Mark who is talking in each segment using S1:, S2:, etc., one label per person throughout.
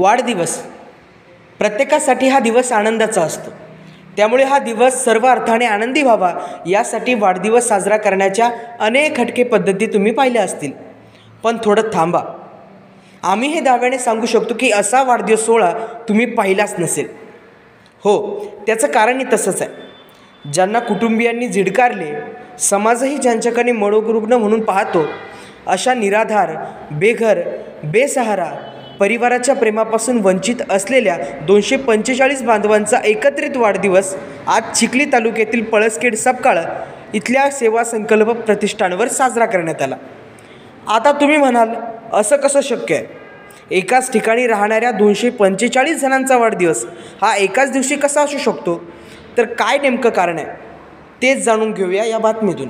S1: वाढदिवस प्रत्येकासाठी हा दिवस आनंदाचा असतो. त्यामुळे हा दिवस सर्व अर्थाने आनंदी व्हावा यासाठी वाढदिवस साजरा करण्याच्या अनेक हटके पद्धती तुम्ही पाहिल्या असतील. पण थोडं थांबा, आम्ही हे दाव्याने सांगू शकतो की असा वाढदिवस सोहळा तुम्ही पाहिलाच नसेल. हो, त्याचं कारणही तसंच आहे. ज्यांना कुटुंबियांनी झिडकारले, समाजही ज्यांच्याकडे मनोरुग्ण म्हणून पाहतो, अशा निराधार, बेघर, बेसहारा, परिवाराच्या प्रेमापासून वंचित असलेल्या 245 बांधवांचा एकत्रित वाढदिवस आज चिखली तालुक्यातील पळसखेड सबकाळ इथल्या सेवा संकल्प प्रतिष्ठानवर साजरा करण्यात आला. आता तुम्ही म्हणाल, असं कसं शक्य आहे? एकाच ठिकाणी राहणाऱ्या 245 जणांचा वाढदिवस हा एकाच दिवशी कसा असू शकतो? तर काय नेमकं कारण आहे तेच जाणून घेऊया या बातमीतून.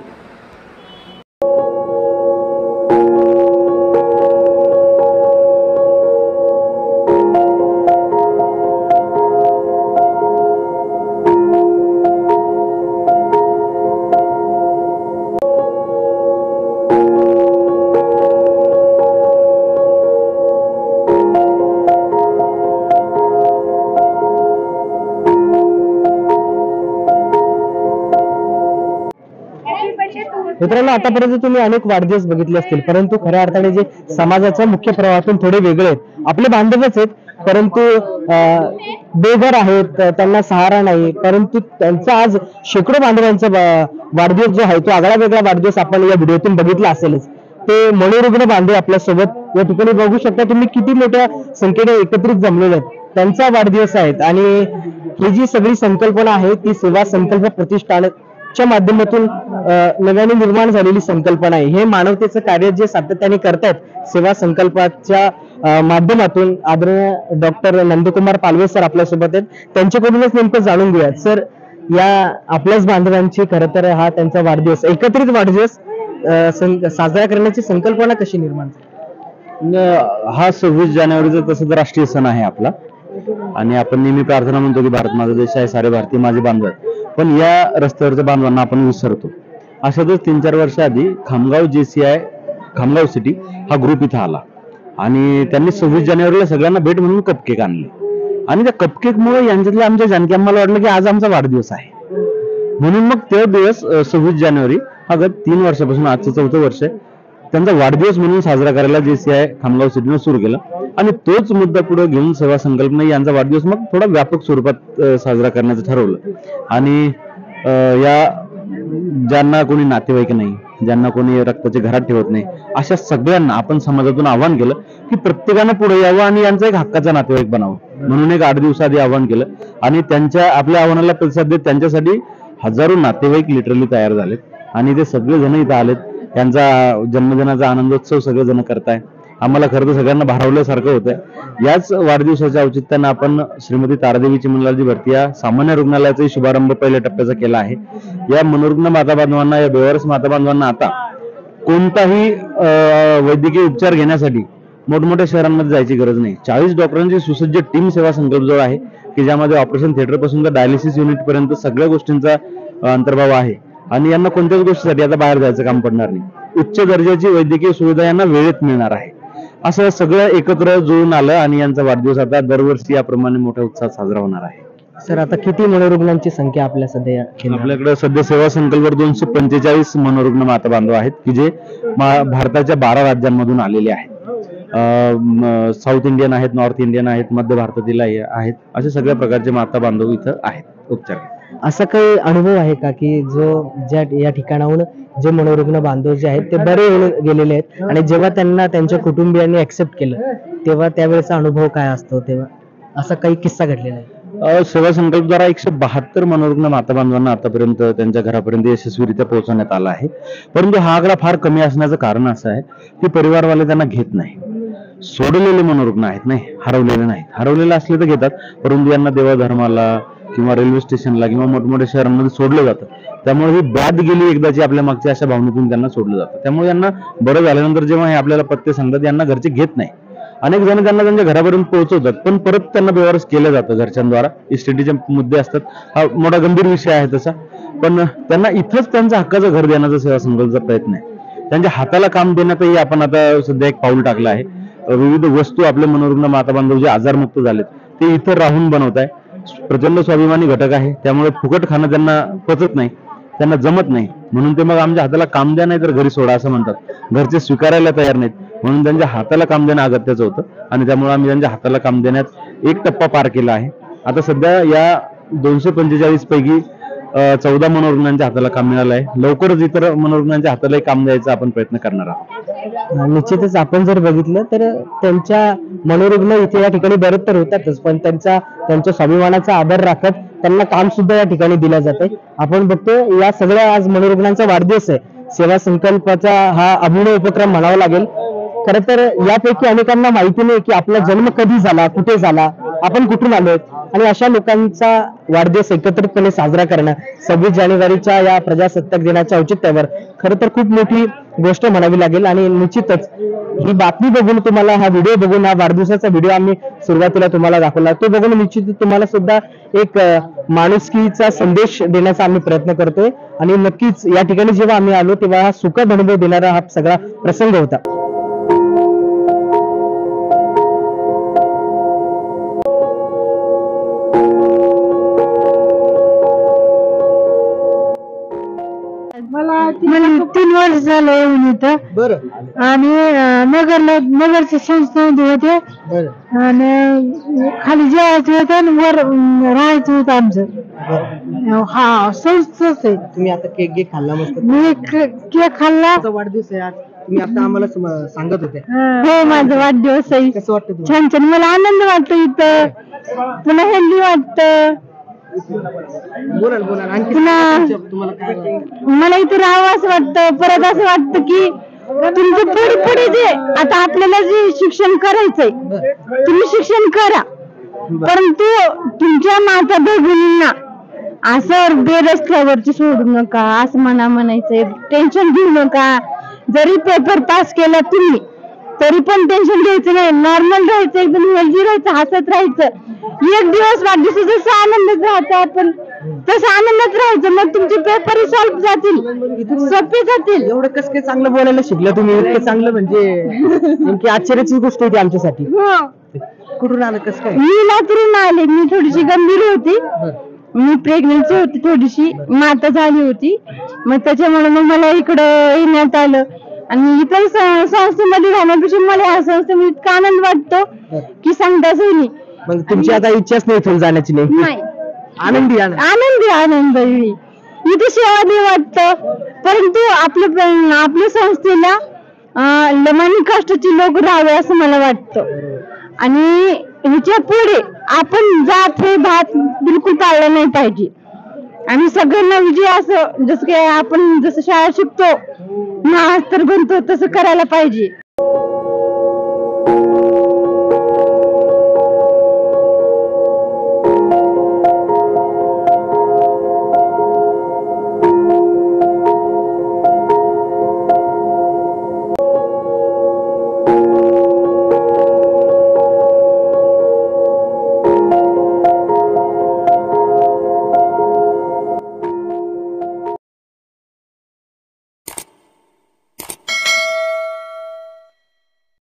S2: मित्रांनो, आतापर्यंत तुम्ही अनेक वाढदिवस बघितले असतील, परंतु खऱ्या अर्थाने जे समाजाच्या मुख्य प्रवाहातून थोडे वेगळे आहेत. आपले बांधवच आहेत, परंतु बेघर आहेत, त्यांना सहारा नाही. परंतु त्यांचा आज शेकडो बांधवांचा वाढदिवस जो आहे तो आगळा वेगळा वाढदिवस आपण या व्हिडिओतून बघितला असेलच. ते मनोरुग्ण बांधव आपल्यासोबत या ठिकाणी बघू शकता तुम्ही, किती मोठ्या संख्येने एकत्रित जमलेले आहेत. त्यांचा वाढदिवस आहेत आणि ही जी सगळी संकल्पना आहे ती सेवा संकल्प प्रतिष्ठानच्या माध्यमातून नव्याने निर्माण झालेली संकल्पना आहे. हे मानवतेचं कार्य जे सातत्याने करतायत सेवा संकल्पाच्या माध्यमातून आदरणीय डॉक्टर नंदकुमार पालवे सर आपल्यासोबत आहेत. त्यांच्याकडूनच नेमकं जाणून घेऊयात. सर, या आपल्याच बांधवांची खरं तर हा त्यांचा वाढदिवस, एकत्रित वाढदिवस साजरा करण्याची संकल्पना कशी निर्माण झाली?
S3: हा 26 जानेवारीचा तसं तर राष्ट्रीय सण आहे आपला, आणि आपण नेहमी प्रार्थना म्हणतो की भारत माझा देश आहे, सारे भारतीय माझे बांधव आहेत. पण या रस्त्यावरच्या बांधवांना आपण विसरतो. अशातच 3-4 वर्ष आधी खामगाव JCI खामगाव सिटी हा ग्रुप इथं आला आणि त्यांनी 26 जानेवारीला सगळ्यांना भेट म्हणून कपकेक आणले. आणि त्या कपकेकमुळे यांच्यातल्या आमच्या जानकी आम्हाला वाटलं की आज आमचा वाढदिवस आहे. म्हणून मग तो दिवस 26 जानेवारी हा गत 3 वर्षापासून आजचं 4थं वर्ष आहे, त्यांचा वाढदिवस म्हणून साजरा करायला JCI खामगाव सिटीनं सुरू केलं. आणि तोच मुद्दा पुढे घेऊन सेवा संकल्पना यांचा वाढदिवस मग थोडा व्यापक स्वरूपात साजरा करण्याचं ठरवलं. आणि या ज्यांना कोणी नातेवाईक नाही, ज्यांना कोणी रक्ताचे घरात ठेवत नाही, अशा सगळ्यांना आपण समाजातून आवाहन केलं की प्रत्येकानं पुढे यावं आणि यांचा एक हक्काचा नातेवाईक बनावं. म्हणून एक 8 दिवसाआधी आवाहन केलं आणि त्यांच्या आपल्या आव्हानाला प्रतिसाद देत त्यांच्यासाठी हजारो नातेवाईक लिटरली तयार झालेत आणि ते सगळे जण इथं आलेत. त्यांचा जन्मदिनाचा आनंदोत्सव सगळे जण करताय. आम्हाला खरं तर सगळ्यांना भारावल्यासारखं होतं. याच वाढदिवसाच्या औचित्यानं आपण श्रीमती तारादेवी चिमणलालजी भरती या सामान्य रुग्णालयाचाही शुभारंभ पहिल्या टप्प्याचा केला आहे. या मनोरुग्ण माता बांधवांना, या बेवारस माता बांधवांना आता कोणताही वैद्यकीय उपचार घेण्यासाठी मोठमोठ्या शहरांमध्ये जायची गरज नाही. 40 डॉक्टरांची सुसज्ज टीम सेवा संकल्पजवळ आहे की ज्यामध्ये ऑपरेशन थिएटर पासून तर डायलिसिस युनिट पर्यंत सगळ्या गोष्टींचा अंतर्भाव आहे. आणि यांना कोणत्याच गोष्टीसाठी आता बाहेर जायचं काम पडणार नाही. उच्च दर्जाची वैद्यकीय सुविधा यांना वेळेत मिळणार आहे. असं सगळं एकत्र जुळून आलं आणि यांचा वाढदिवस आता दरवर्षी याप्रमाणे मोठ्या उत्साहात साजरा होणार आहे.
S2: सर, आता किती मनोरुग्णांची संख्या आपल्या सध्या? आपल्याकडे
S3: सध्या सेवा संकल्पवर 245 मनोरुग्ण माता बांधव आहेत की जे भारताच्या 12 राज्यांमधून आलेले आहेत. साऊथ इंडियन आहेत, नॉर्थ इंडियन आहेत, मध्य भारतातील आहेत, अशा सगळ्या प्रकारचे माता बांधव इथं आहेत उपचार.
S2: असा काही अनुभव आहे का की या ठिकाणाहून जे मनोरुग्ण बांधव जे आहेत ते बरे गेलेले आहेत आणि जेव्हा त्यांना त्यांच्या कुटुंबियांनी ऍक्सेप्ट केलं तेव्हा त्यावेळेचा अनुभव काय असतो, तेव्हा असा काही किस्सा घडलेला आहे?
S3: सेवा संकल्पद्वारा 172 मनोरुग्ण माता बांधवांना आतापर्यंत त्यांच्या घरापर्यंत यशस्वीरित्या पोहोचवण्यात आला आहे. परंतु हा आकडा फार कमी असण्याचं कारण असं आहे की परिवारवाले त्यांना घेत नाही. सोडलेले मनोरुग्ण आहेत, नाही हरवलेले नाहीत. हरवलेले असले तर घेतात, परंतु यांना देवाधर्माला किंवा रेल्वे स्टेशनला किंवा मोठमोठ्या शहरांमध्ये सोडलं जातं. त्यामुळे ही ब्याद गेली एकदाची आपल्या मागच्या अशा भावनेतून त्यांना सोडलं जातं. त्यामुळे यांना बरं झाल्यानंतर जेव्हा हे आपल्याला पत्ते सांगतात यांना घरचे घेत नाही. अनेक जण त्यांना त्यांच्या घरापर्यंत पोहोचवतात पण परत त्यांना बेवारस केलं जातं घरच्यांद्वारा. इस्टेटीचे मुद्दे असतात, हा मोठा गंभीर विषय आहे तसा. पण त्यांना इथंच त्यांचं हक्काचं घर देण्याचा सेवा संकल्पचा प्रयत्न आहे. त्यांच्या हाताला काम देण्यातही आपण आता सध्या एक पाऊल टाकलं आहे. विविध वस्तू आपले मनोरुग्ण माता बांधव जे आजारमुक्त झालेत ते इथं राहून बनवत आहे. प्रचंड स्वाभिमानी घटक आहे, त्यामुळे फुकट खाणं त्यांना पचत नाही, त्यांना जमत नाही, म्हणून ते मग आमच्या हाताला काम द्या नाही तर घरी सोडा असं म्हणतात. घरचे स्वीकारायला तयार नाहीत, म्हणून त्यांच्या हाताला काम देणं अगत्याचं होतं आणि त्यामुळे आम्ही त्यांच्या हाताला काम देण्यात एक टप्पा पार केला आहे. आता सध्या या 245 पैकी 14 मनोरुग्णांच्या हाताला काम मिळालं आहे. लवकरच इतर मनोरुग्णांच्या हातालाही काम द्यायचा आपण प्रयत्न करणार आहोत.
S2: निश्चितच आपण जर बघितलं तर त्यांच्या मनोरुग्ण इथे या ठिकाणी बरेच तर होतातच, पण त्यांच्या स्वाभिमानाचा आदर राखत त्यांना काम सुद्धा या ठिकाणी दिलं जाते. आपण बघतो या सगळ्या आज मनोरुग्णांचा वाढदिवस आहे. सेवा संकल्पाचा हा अभिनव उपक्रम म्हणावा लागेल. खरं तर यापैकी अनेकांना माहिती नाही की आपला जन्म कधी झाला, कुठे झाला, आपण कुठून आलोय, आणि अशा लोकांचा वाढदिवस एकत्रितपणे साजरा करणं 26 जानेवारीच्या या प्रजासत्ताक दिनाच्या औचित्यावर खरं तर खूप मोठी गोष्ट म्हणावी लागेल. आणि निश्चितच ही बातमी बघून, तुम्हाला हा व्हिडिओ बघून, हा वाढदिवसाचा व्हिडिओ आम्ही सुरुवातीला तुम्हाला दाखवला, तो बघून निश्चित तुम्हाला सुद्धा एक माणुसकीचा संदेश देण्याचा आम्ही प्रयत्न करतोय. आणि नक्कीच या ठिकाणी जेव्हा आम्ही आलो तेव्हा हा सुखद अनुभव देणारा हा सगळा प्रसंग होता.
S4: मला 3 वर्ष झालं येऊन इथं.
S2: बरं
S4: आणि नगरच्या संस्थेमध्ये होते आणि खाली जेवायचं होतं आणि वर राहायचं होतं आमचं. हा संस्थाच आहे.
S2: तुम्ही आता केक खाल्ला मस्त.
S4: मी केक खाल्ला.
S2: वाढदिवस आहे आज, तुम्ही आता आम्हाला सांगत होते.
S4: हो, माझा वाढदिवस आहे.
S2: कसं वाटतं तुम्हाला?
S4: छान छान, मला आनंद वाटतो इथं, पुन्हा हेल्दी वाटतं.
S2: बोला आणखी
S4: पुन्हा
S2: तुम्हाला काय वाटतं?
S4: मला इथे राहावं असं वाटतं. परत असं वाटतं की तुमचं पुढे जे आता आपल्याला जे शिक्षण करायचंय तुम्ही शिक्षण करा, परंतु तुमच्या माता भगिनींना असं बेरस्त्यावरची सोडू नका असं मला म्हणायचंय. टेन्शन घेऊ नका. जरी पेपर पास केला तुम्ही तरी पण टेन्शन घ्यायचं नाही. नॉर्मल राहायचं, एकदम हेल्दी राहायचं, हसत राहायचं. एक दिवस वाढदिवस जसं आनंदात राहतो आपण तसं आनंदात राहायचं, मग तुमचे पेपर सॉल्व्ह जातील, सोपे जातील.
S2: एवढं कसं काय चांगलं बोलायला शिकलं तुम्ही, इतकं चांगलं, म्हणजे नेमकी आश्चर्याची गोष्ट होती आमच्यासाठी. कुठून आलं, कसं काय?
S4: मी लातूरून आले. मी थोडीशी गंभीर होती, मी प्रेग्नेन्सी होती, थोडीशी माता झाली होती, मग त्याच्यामुळे मग मला इकडं येण्यात आलं. आणि इतर संस्थेमध्ये राहण्यापेक्षा मला या संस्थेमध्ये इतका आनंद वाटतो की सांगताच नाही.
S2: मग तुमची आता इच्छाच नाही इथून जाण्याची?
S4: नाही,
S2: आनंदी
S4: आनंद इथे सेवा दे वाटतं. परंतु आपल्या संस्थेला लमानी काष्टाची लोक राहावे असं मला वाटतं. आणि ह्याच्या पुढे आपण जात हे भात बिलकुल पाळलं नाही पाहिजे. आणि सगळ्यांना विजय असं जसं की आपण जसं शाळा शिकतो मास्तर बनतो तसं करायला पाहिजे.